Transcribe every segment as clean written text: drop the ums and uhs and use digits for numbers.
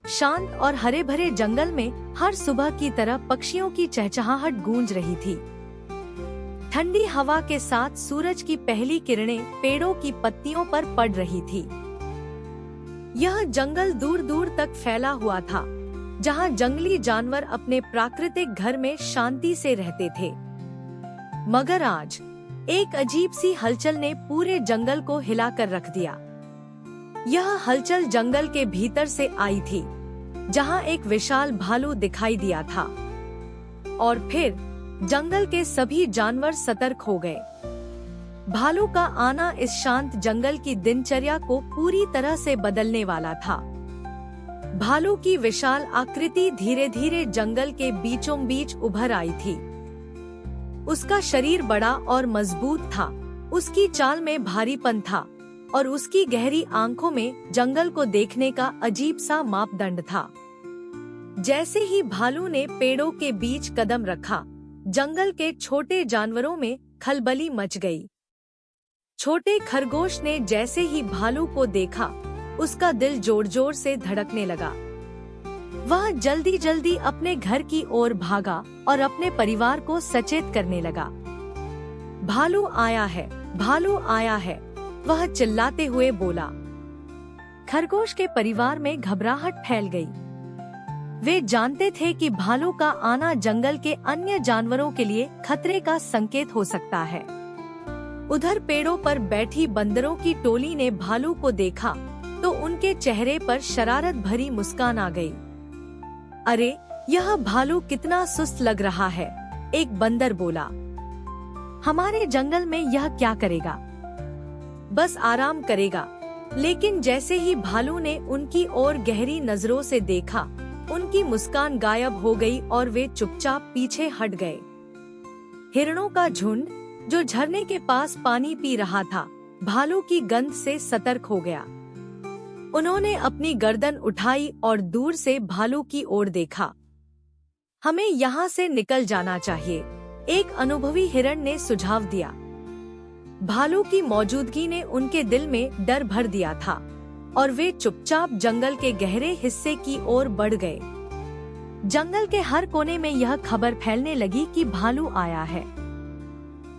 शांत और हरे भरे जंगल में हर सुबह की तरह पक्षियों की चहचहाहट गूंज रही थी। ठंडी हवा के साथ सूरज की पहली किरणें पेड़ों की पत्तियों पर पड़ रही थी। यह जंगल दूर दूर तक फैला हुआ था, जहां जंगली जानवर अपने प्राकृतिक घर में शांति से रहते थे। मगर आज एक अजीब सी हलचल ने पूरे जंगल को हिलाकर रख दिया। यह हलचल जंगल के भीतर से आई थी, जहां एक विशाल भालू दिखाई दिया था। और फिर जंगल के सभी जानवर सतर्क हो गए। भालू का आना इस शांत जंगल की दिनचर्या को पूरी तरह से बदलने वाला था। भालू की विशाल आकृति धीरे धीरे जंगल के बीचों बीच उभर आई थी। उसका शरीर बड़ा और मजबूत था, उसकी चाल में भारीपन था और उसकी गहरी आंखों में जंगल को देखने का अजीब सा मापदंड था। जैसे ही भालू ने पेड़ों के बीच कदम रखा, जंगल के छोटे जानवरों में खलबली मच गई। छोटे खरगोश ने जैसे ही भालू को देखा, उसका दिल जोर जोर से धड़कने लगा। वह जल्दी जल्दी अपने घर की ओर भागा और अपने परिवार को सचेत करने लगा। भालू आया है, भालू आया है, वह चिल्लाते हुए बोला। खरगोश के परिवार में घबराहट फैल गई। वे जानते थे कि भालू का आना जंगल के अन्य जानवरों के लिए खतरे का संकेत हो सकता है। उधर पेड़ों पर बैठी बंदरों की टोली ने भालू को देखा तो उनके चेहरे पर शरारत भरी मुस्कान आ गई। अरे, यह भालू कितना सुस्त लग रहा है, एक बंदर बोला। हमारे जंगल में यह क्या करेगा? बस आराम करेगा। लेकिन जैसे ही भालू ने उनकी ओर गहरी नजरों से देखा, उनकी मुस्कान गायब हो गई और वे चुपचाप पीछे हट गए। हिरणों का झुंड, जो झरने के पास पानी पी रहा था, भालू की गंध से सतर्क हो गया। उन्होंने अपनी गर्दन उठाई और दूर से भालू की ओर देखा। हमें यहाँ से निकल जाना चाहिए, एक अनुभवी हिरण ने सुझाव दिया। भालू की मौजूदगी ने उनके दिल में डर भर दिया था और वे चुपचाप जंगल के गहरे हिस्से की ओर बढ़ गए। जंगल के हर कोने में यह खबर फैलने लगी कि भालू आया है।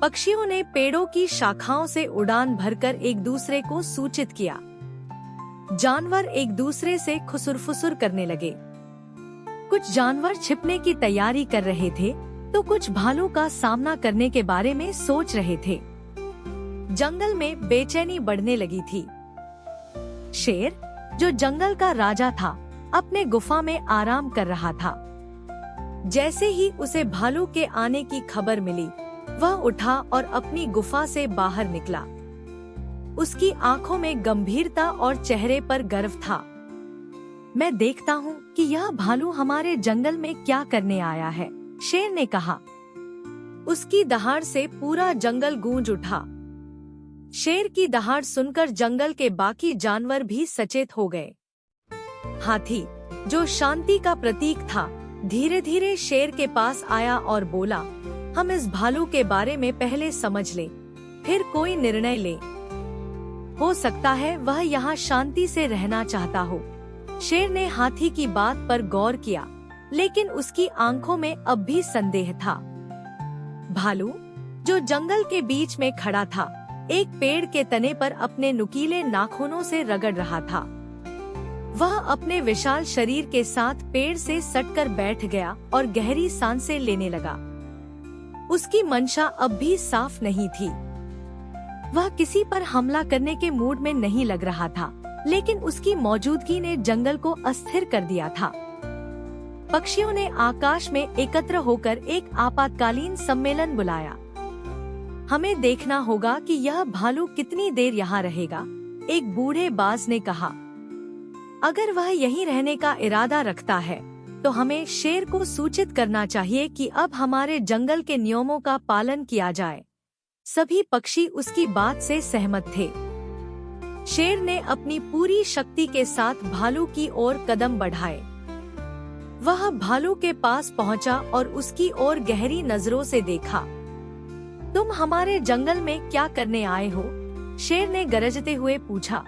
पक्षियों ने पेड़ों की शाखाओं से उड़ान भरकर एक दूसरे को सूचित किया। जानवर एक दूसरे से खुसुर-फुसुर करने लगे। कुछ जानवर छिपने की तैयारी कर रहे थे, तो कुछ भालू का सामना करने के बारे में सोच रहे थे। जंगल में बेचैनी बढ़ने लगी थी। शेर, जो जंगल का राजा था, अपने गुफा में आराम कर रहा था। जैसे ही उसे भालू के आने की खबर मिली, वह उठा और अपनी गुफा से बाहर निकला। उसकी आंखों में गंभीरता और चेहरे पर गर्व था। मैं देखता हूँ कि यह भालू हमारे जंगल में क्या करने आया है, शेर ने कहा। उसकी दहाड़ से पूरा जंगल गूंज उठा। शेर की दहाड़ सुनकर जंगल के बाकी जानवर भी सचेत हो गए। हाथी, जो शांति का प्रतीक था, धीरे धीरे शेर के पास आया और बोला, हम इस भालू के बारे में पहले समझ लें, फिर कोई निर्णय लें। हो सकता है वह यहाँ शांति से रहना चाहता हो। शेर ने हाथी की बात पर गौर किया, लेकिन उसकी आंखों में अब भी संदेह था। भालू, जो जंगल के बीच में खड़ा था, एक पेड़ के तने पर अपने नुकीले नाखूनों से रगड़ रहा था। वह अपने विशाल शरीर के साथ पेड़ से सटकर बैठ गया और गहरी सांसें लेने लगा। उसकी मंशा अब भी साफ नहीं थी। वह किसी पर हमला करने के मूड में नहीं लग रहा था, लेकिन उसकी मौजूदगी ने जंगल को अस्थिर कर दिया था। पक्षियों ने आकाश में एकत्र होकर एक आपातकालीन सम्मेलन बुलाया। हमें देखना होगा कि यह भालू कितनी देर यहाँ रहेगा, एक बूढ़े बाज ने कहा। अगर वह यहीं रहने का इरादा रखता है, तो हमें शेर को सूचित करना चाहिए कि अब हमारे जंगल के नियमों का पालन किया जाए। सभी पक्षी उसकी बात से सहमत थे। शेर ने अपनी पूरी शक्ति के साथ भालू की ओर कदम बढ़ाए। वह भालू के पास पहुंचा और उसकी ओर गहरी नजरों से देखा। तुम हमारे जंगल में क्या करने आए हो? शेर ने गरजते हुए पूछा।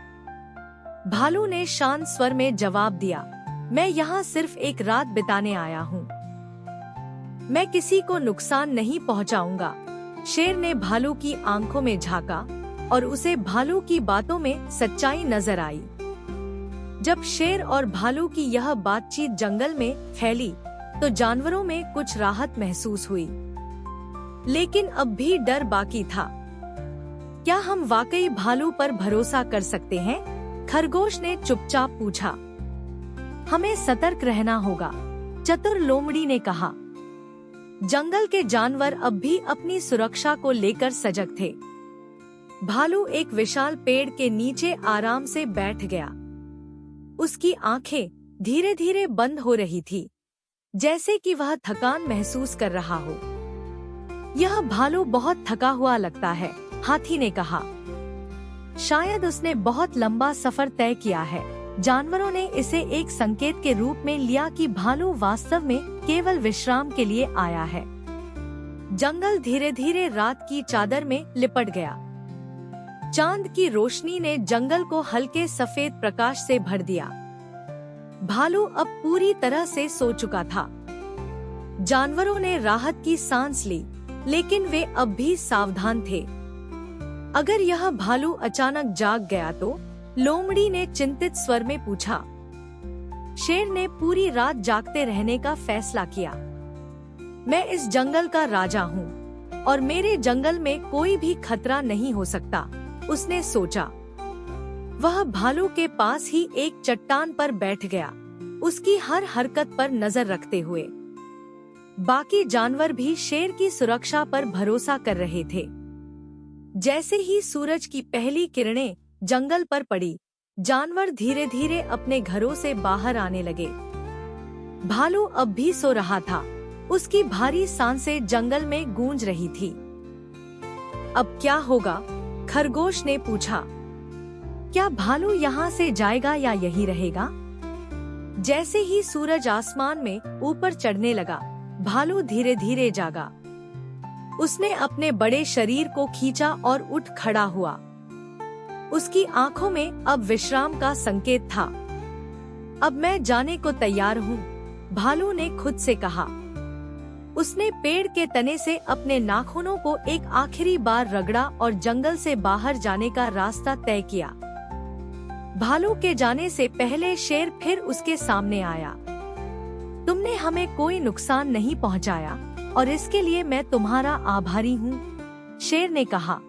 भालू ने शांत स्वर में जवाब दिया, मैं यहाँ सिर्फ एक रात बिताने आया हूँ। मैं किसी को नुकसान नहीं पहुँचाऊंगा। शेर ने भालू की आंखों में झांका और उसे भालू की बातों में सच्चाई नजर आई। जब शेर और भालू की यह बातचीत जंगल में फैली तो जानवरों में कुछ राहत महसूस हुई, लेकिन अब भी डर बाकी था। क्या हम वाकई भालू पर भरोसा कर सकते हैं? खरगोश ने चुपचाप पूछा। हमें सतर्क रहना होगा, चतुर लोमड़ी ने कहा। जंगल के जानवर अब भी अपनी सुरक्षा को लेकर सजग थे। भालू एक विशाल पेड़ के नीचे आराम से बैठ गया। उसकी आंखें धीरे धीरे बंद हो रही थी, जैसे कि वह थकान महसूस कर रहा हो। यह भालू बहुत थका हुआ लगता है, हाथी ने कहा। शायद उसने बहुत लंबा सफर तय किया है। जानवरों ने इसे एक संकेत के रूप में लिया कि भालू वास्तव में केवल विश्राम के लिए आया है। जंगल धीरे धीरे रात की चादर में लिपट गया। चांद की रोशनी ने जंगल को हल्के सफेद प्रकाश से भर दिया। भालू अब पूरी तरह से सो चुका था। जानवरों ने राहत की सांस ली, लेकिन वे अब भी सावधान थे। अगर यह भालू अचानक जाग गया तो? लोमड़ी ने चिंतित स्वर में पूछा। शेर ने पूरी रात जागते रहने का फैसला किया। मैं इस जंगल का राजा हूँ और मेरे जंगल में कोई भी खतरा नहीं हो सकता, उसने सोचा। वह भालू के पास ही एक चट्टान पर बैठ गया, उसकी हर हरकत पर नजर रखते हुए। बाकी जानवर भी शेर की सुरक्षा पर भरोसा कर रहे थे। जैसे ही सूरज की पहली किरणें जंगल पर पड़ी, जानवर धीरे धीरे अपने घरों से बाहर आने लगे। भालू अब भी सो रहा था, उसकी भारी सांसें जंगल में गूंज रही थी। अब क्या होगा? खरगोश ने पूछा। क्या भालू यहाँ से जाएगा या यहीं रहेगा? जैसे ही सूरज आसमान में ऊपर चढ़ने लगा, भालू धीरे धीरे जागा। उसने अपने बड़े शरीर को खींचा और उठ खड़ा हुआ। उसकी आंखों में अब विश्राम का संकेत था। अब मैं जाने को तैयार हूँ, भालू ने खुद से कहा। उसने पेड़ के तने से अपने नाखूनों को एक आखिरी बार रगड़ा और जंगल से बाहर जाने का रास्ता तय किया। भालू के जाने से पहले शेर फिर उसके सामने आया। तुमने हमें कोई नुकसान नहीं पहुंचाया और इसके लिए मैं तुम्हारा आभारी हूँ, शेर ने कहा।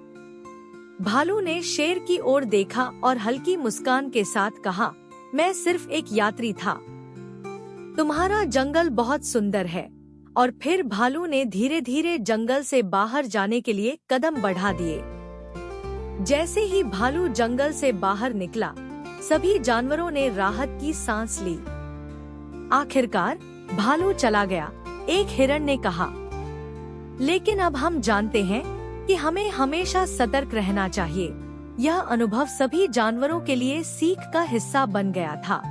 भालू ने शेर की ओर देखा और हल्की मुस्कान के साथ कहा, मैं सिर्फ एक यात्री था। तुम्हारा जंगल बहुत सुंदर है। और फिर भालू ने धीरे धीरे जंगल से बाहर जाने के लिए कदम बढ़ा दिए। जैसे ही भालू जंगल से बाहर निकला, सभी जानवरों ने राहत की सांस ली। आखिरकार भालू चला गया, एक हिरण ने कहा। लेकिन अब हम जानते हैं कि हमें हमेशा सतर्क रहना चाहिए। यह अनुभव सभी जानवरों के लिए सीख का हिस्सा बन गया था।